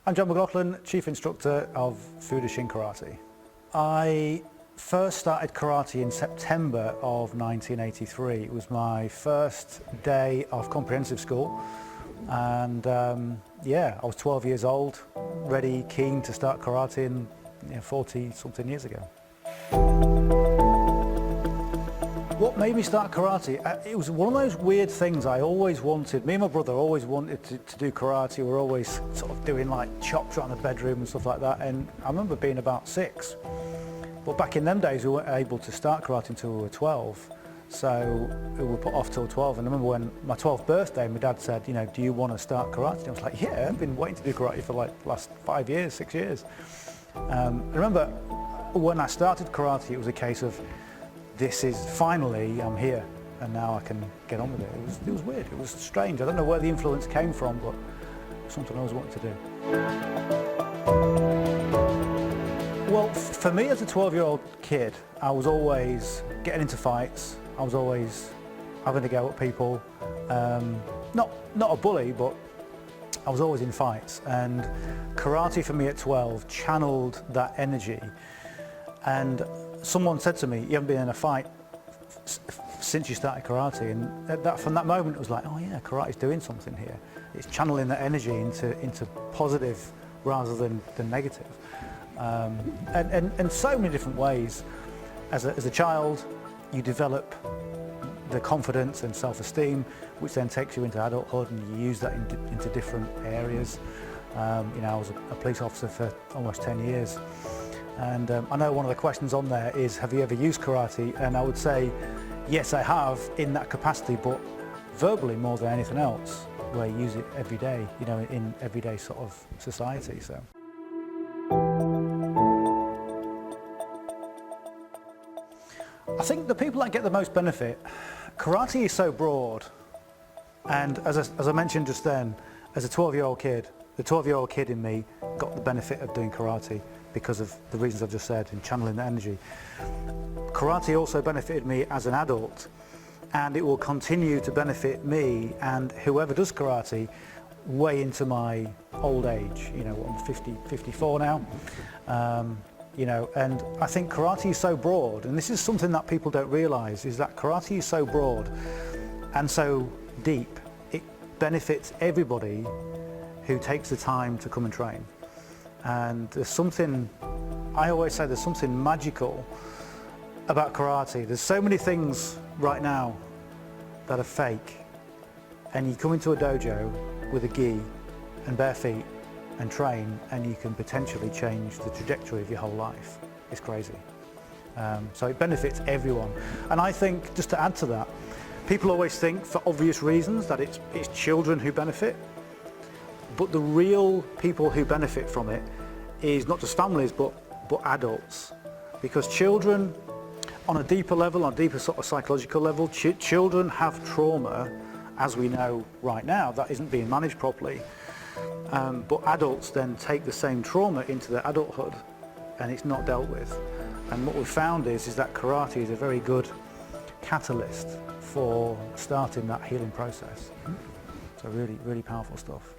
I'm John McLauchlan, Chief Instructor of Fudoshin Karate. I first started karate in September of 1983. It was my first day of comprehensive school, and yeah, I was 12 years old, ready, keen to start karate in 40-something years ago. What made me start karate? It was one of those weird things I always wanted. Me and my brother always wanted to do karate. We were always sort of doing like chops around the bedroom and stuff like that. And I remember being about 6. But back in them days, we weren't able to start karate until we were 12. So we were put off till 12. And I remember when my 12th birthday, my dad said, do you want to start karate? And I was like, yeah, I've been waiting to do karate for like the last 5 years, 6 years. I remember when I started karate, it was a case of, this is finally, I'm here, and now I can get on with it. It was weird, it was strange. I don't know where the influence came from, but something I always wanted to do. Well, for me as a 12-year-old kid, I was always getting into fights. I was always having to go at people. Not a bully, but I was always in fights. And karate for me at 12 channeled that energy. And someone said to me, you haven't been in a fight since you started karate, and from that moment it was like, oh yeah, karate's doing something here. It's channeling that energy into positive rather than negative. And so many different ways. As a child, you develop the confidence and self-esteem, which then takes you into adulthood, and you use that into different areas. I was a police officer for almost 10 years. And I know one of the questions on there is, have you ever used karate? And I would say, yes, I have in that capacity, but verbally more than anything else, where you use it every day, in everyday sort of society. So. I think the people that get the most benefit, karate is so broad. And as I mentioned just then, as a 12-year-old kid, the 12-year-old kid in me got the benefit of doing karate because of the reasons I've just said in channeling the energy. Karate also benefited me as an adult, and it will continue to benefit me and whoever does karate way into my old age. I'm 54 now. And I think karate is so broad, and this is something that people don't realise, is that karate is so broad and so deep, it benefits everybody who takes the time to come and train. And there's something, I always say, there's something magical about karate. There's so many things right now that are fake, and you come into a dojo with a gi and bare feet and train, and you can potentially change the trajectory of your whole life. It's crazy. So it benefits everyone. And I think, just to add to that, people always think, for obvious reasons, that it's children who benefit. But the real people who benefit from it is not just families, but adults. Because children, on a deeper level, on a deeper sort of psychological level, children have trauma, as we know right now, that isn't being managed properly. But adults then take the same trauma into their adulthood, and it's not dealt with. And what we've found is that karate is a very good catalyst for starting that healing process. So really, really powerful stuff.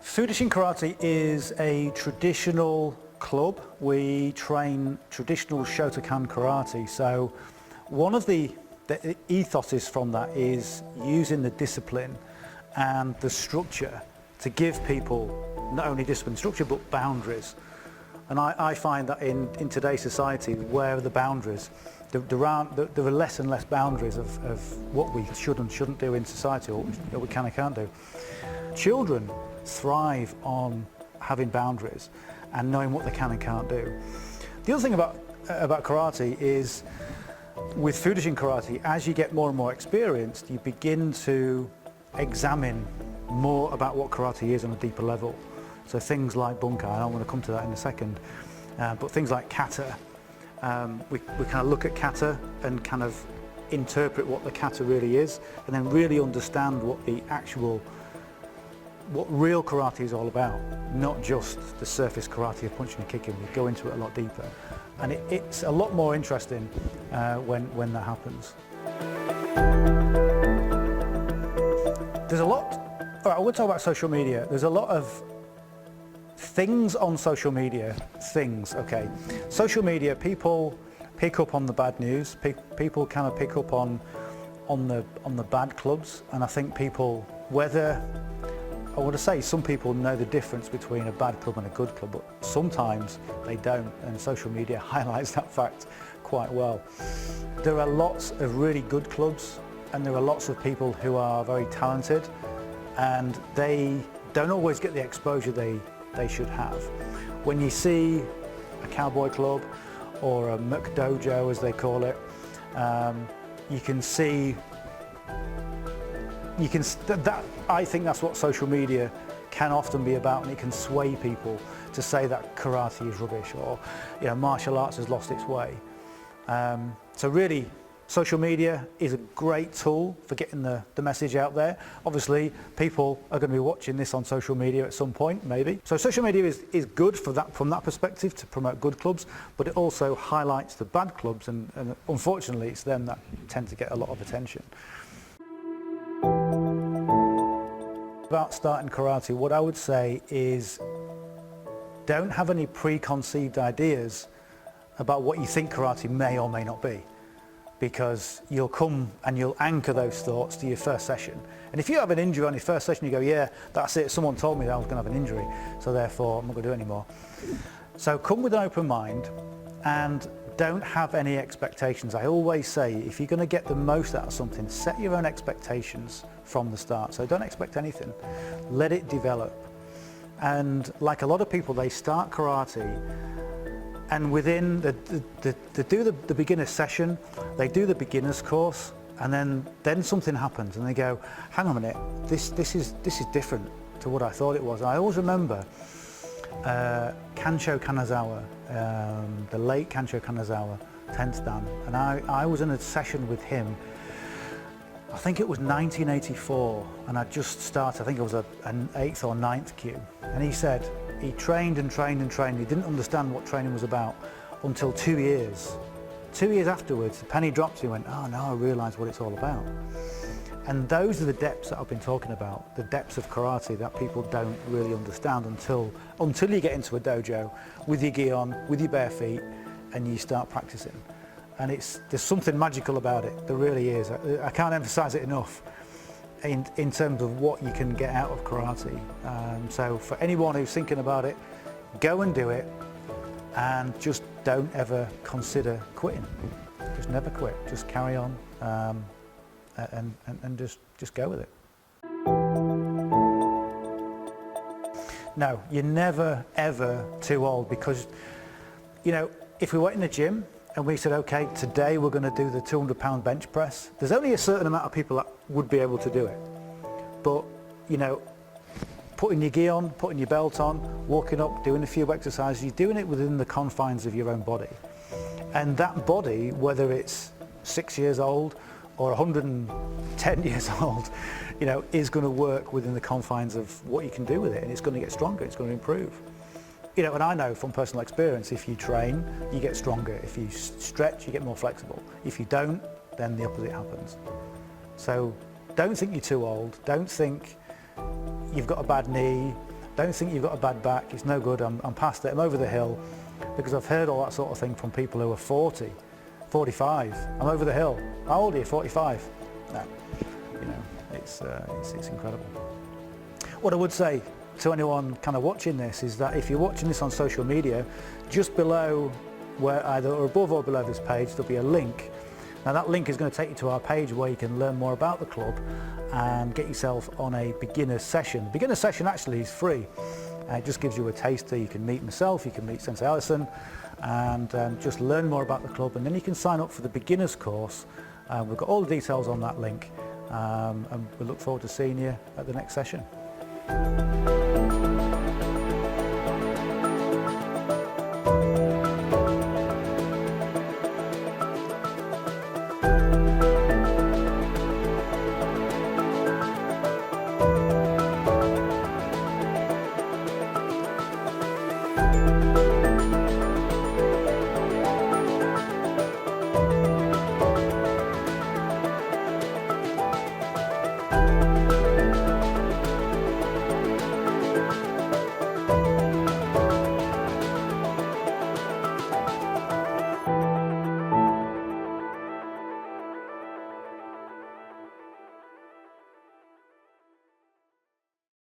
Fudoshin Karate is a traditional club. We train traditional Shotokan Karate. So one of the ethoses from that is using the discipline and the structure to give people not only discipline and structure, but boundaries. And I find that in today's society, where are the boundaries? There are less and less boundaries of what we should and shouldn't do in society, or what we can and can't do. Children thrive on having boundaries and knowing what they can and can't do. The other thing about karate is, with Fudoshin Karate, as you get more and more experienced, you begin to examine more about what karate is on a deeper level. So things like bunkai, and I want to come to that in a second, but things like kata, we kind of look at kata and kind of interpret what the kata really is, and then really understand what real karate is all about, not just the surface karate of punching and kicking. We go into it a lot deeper, and it's a lot more interesting when that happens. There's a lot, all right, I would talk about social media. There's a lot of things on social media, okay. Social media, people pick up on the bad news, people kind of pick up on the bad clubs, and I think people, whether, I want to say some people know the difference between a bad club and a good club, but sometimes they don't, and social media highlights that fact quite well. There are lots of really good clubs, and there are lots of people who are very talented, and they don't always get the exposure they should have. When you see a cowboy club or a McDojo as they call it, you can see, I think that's what social media can often be about, and it can sway people to say that karate is rubbish, or martial arts has lost its way. So really, social media is a great tool for getting the message out there. Obviously, people are going to be watching this on social media at some point, maybe. So social media is good from that perspective, to promote good clubs, but it also highlights the bad clubs, and unfortunately it's them that tend to get a lot of attention. About starting karate, what I would say is don't have any preconceived ideas about what you think karate may or may not be, because you'll come and you'll anchor those thoughts to your first session. And if you have an injury on your first session, you go, yeah, that's it, someone told me that I was going to have an injury, so therefore I'm not going to do it anymore. So come with an open mind and don't have any expectations. I always say, if you're going to get the most out of something, set your own expectations from the start. So don't expect anything, let it develop. And like a lot of people, they start karate, and within they do the beginner session, they do the beginner's course, and then something happens and they go, hang on a minute, this is different to what I thought it was. I always remember Kancho Kanazawa, the late Kancho Kanazawa, 10th Dan, and I was in a session with him, I think it was 1984, and I just started, I think it was an 8th or 9th kyu, and he said, he trained and trained and trained. He didn't understand what training was about until 2 years. 2 years afterwards, the penny dropped, he went, oh, now I realise what it's all about. And those are the depths that I've been talking about, the depths of karate that people don't really understand until you get into a dojo with your gi on, with your bare feet, and you start practicing. And there's something magical about it, there really is. I can't emphasise it enough in terms of what you can get out of karate. So for anyone who's thinking about it, go and do it, and just don't ever consider quitting. Just never quit, just carry on, and just go with it. No, you're never ever too old, because if we went in the gym and we said, okay, today we're going to do the 200-pound bench press, there's only a certain amount of people that would be able to do it. But putting your gi on, putting your belt on, walking up, doing a few exercises, you're doing it within the confines of your own body. And that body, whether it's 6 years old or 110 years old, is going to work within the confines of what you can do with it, and it's going to get stronger, it's going to improve. And I know from personal experience, if you train, you get stronger. If you stretch, you get more flexible. If you don't, then the opposite happens. So don't think you're too old. Don't think you've got a bad knee. Don't think you've got a bad back. It's no good. I'm past it. I'm over the hill. Because I've heard all that sort of thing from people who are 40, 45. I'm over the hill. How old are you? 45? No. It's incredible. What I would say to anyone kind of watching this is that if you're watching this on social media, just below, where either above or below this page, there'll be a link. Now that link is going to take you to our page where you can learn more about the club and get yourself on a beginner session. Beginner session actually is free. It just gives you a taster. You can meet myself, you can meet Sensei Allison, and just learn more about the club, and then you can sign up for the beginner's course. We've got all the details on that link, and we look forward to seeing you at the next session.